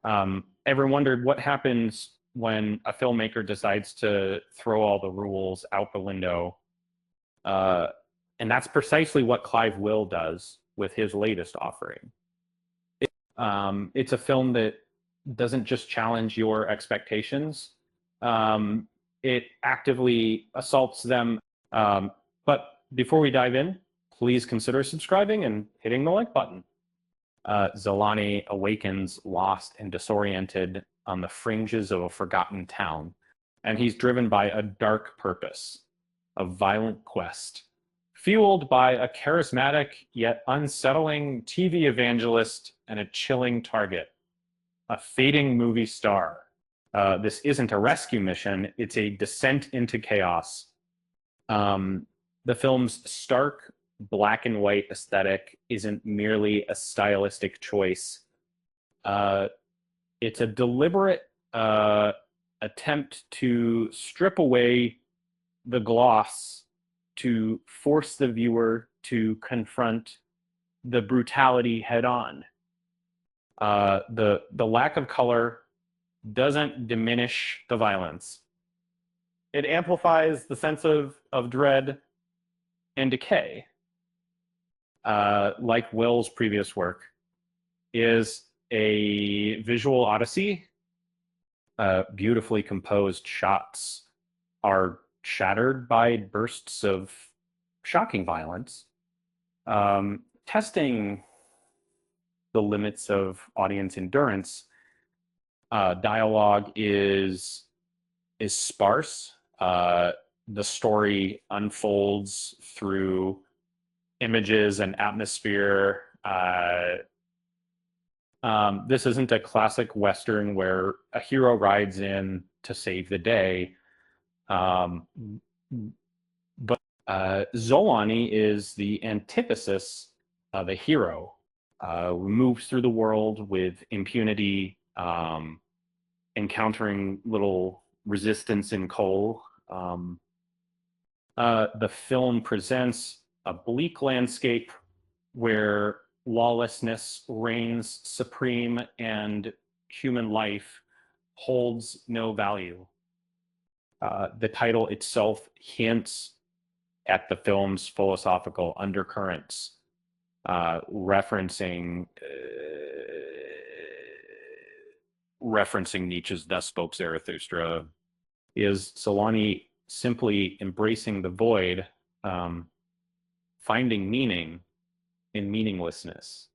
Ever wondered what happens when a filmmaker decides to throw all the rules out the window? Uh, and that's precisely what Clive Will does with his latest offering. It's a film that doesn't just challenge your expectations, um, it actively assaults them. But before we dive in, please consider subscribing and hitting the like button. Zolani awakens lost and disoriented on the fringes of a forgotten town, and he's driven by a dark purpose, a violent quest, fueled by a charismatic yet unsettling TV evangelist and a chilling target, a fading movie star. This isn't a rescue mission, it's a descent into chaos. The film's stark black and white aesthetic isn't merely a stylistic choice. Uh, it's a deliberate attempt to strip away the gloss, to force the viewer to confront the brutality head on. The lack of color doesn't diminish the violence. It amplifies the sense of dread and decay. Like Will's previous work, is a visual odyssey. Beautifully composed shots are shattered by bursts of shocking violence, testing the limits of audience endurance. Dialogue is sparse. The story unfolds through images and atmosphere. This isn't a classic Western where a hero rides in to save the day. But Zolani is the antithesis of a hero, who moves through the world with impunity, encountering little resistance in coal. The film presents a bleak landscape where lawlessness reigns supreme and human life holds no value. The title itself hints at the film's philosophical undercurrents, referencing Nietzsche's "Thus Spoke Zarathustra." Is Zolani simply embracing the void, finding meaning in meaninglessness?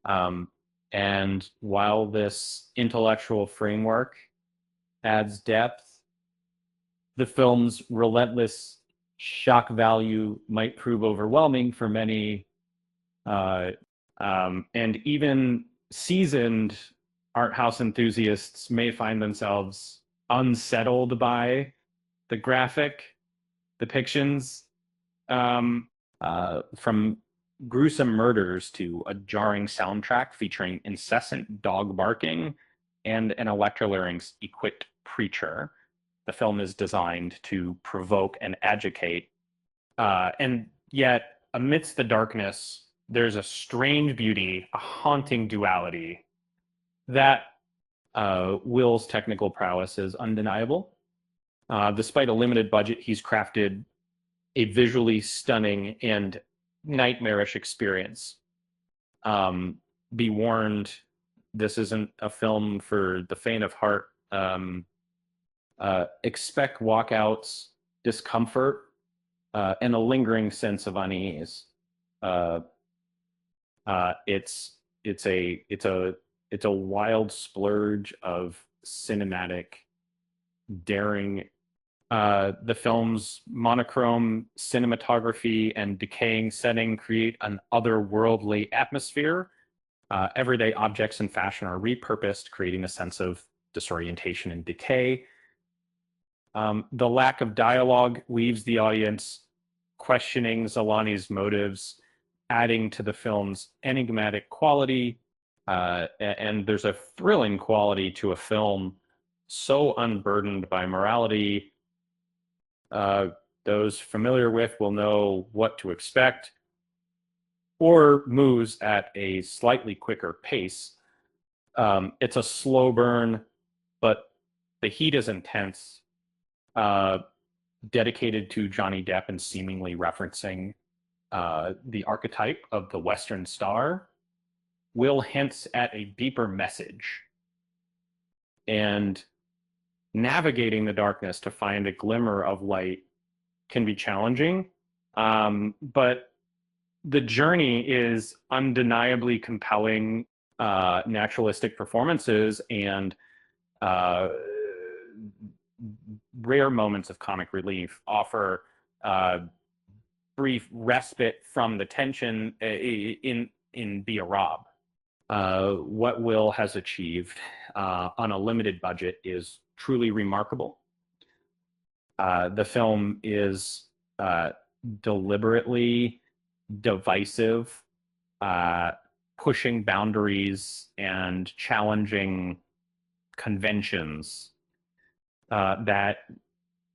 And while this intellectual framework adds depth, the film's relentless shock value might prove overwhelming for many, and even seasoned art house enthusiasts may find themselves unsettled by the graphic depictions, from gruesome murders to a jarring soundtrack featuring incessant dog barking and an electrolarynx-equipped preacher. The film is designed to provoke and agitate, and yet amidst the darkness, there's a strange beauty, a haunting duality that Will's technical prowess is undeniable. Despite a limited budget, he's crafted a visually stunning and nightmarish experience. Be warned, this isn't a film for the faint of heart. Expect walkouts, discomfort, and a lingering sense of unease. It's a wild splurge of cinematic daring. The film's monochrome cinematography and decaying setting create an otherworldly atmosphere. Everyday objects and fashion are repurposed, creating a sense of disorientation and decay. The lack of dialogue leaves the audience questioning Zolani's motives, adding to the film's enigmatic quality. And there's a thrilling quality to a film so unburdened by morality. Those familiar with will know what to expect, or moves at a slightly quicker pace. It's a slow burn, but the heat is intense. Uh, Dedicated to Johnny Depp and seemingly referencing the archetype of the Western star, Will hints at a deeper message. And navigating the darkness to find a glimmer of light can be challenging. But the journey is undeniably compelling, naturalistic performances and uh, rare moments of comic relief offer uh, brief respite from the tension in Be a Rob. What Will has achieved on a limited budget is truly remarkable. The film is deliberately divisive, uh, pushing boundaries and challenging conventions that,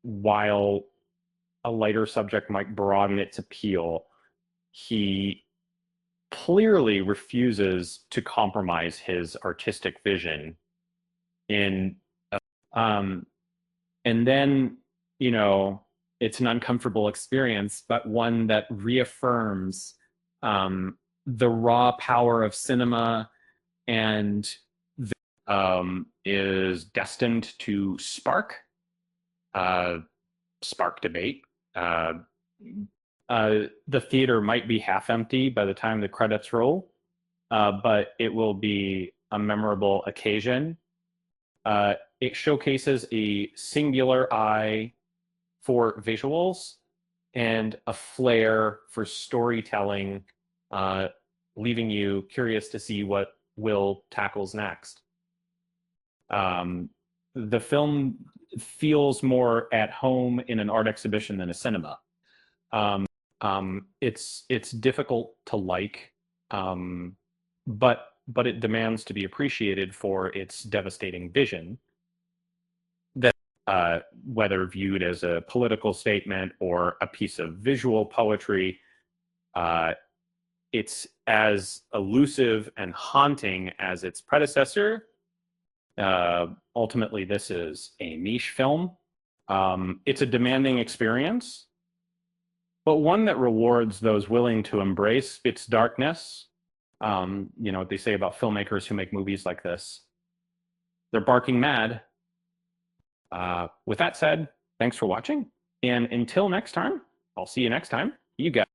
while a lighter subject might broaden its appeal, he clearly refuses to compromise his artistic vision in um and then, you know, it's an uncomfortable experience, but one that reaffirms the raw power of cinema and is destined to uh, spark debate. Uh, the theater might be half empty by the time the credits roll, but it will be a memorable occasion. It showcases a singular eye for visuals and a flair for storytelling, uh, leaving you curious to see what Will tackles next. Um, the film feels more at home in an art exhibition than a cinema. It's difficult to like, um, but it demands to be appreciated for its devastating vision. That whether viewed as a political statement or a piece of visual poetry, uh, it's as elusive and haunting as its predecessor. Ultimately, this is a niche film. It's a demanding experience, but one that rewards those willing to embrace its darkness. You know what they say about filmmakers who make movies like this? They're barking mad. With that said, thanks for watching. And until next time, I'll see you next time. You guys.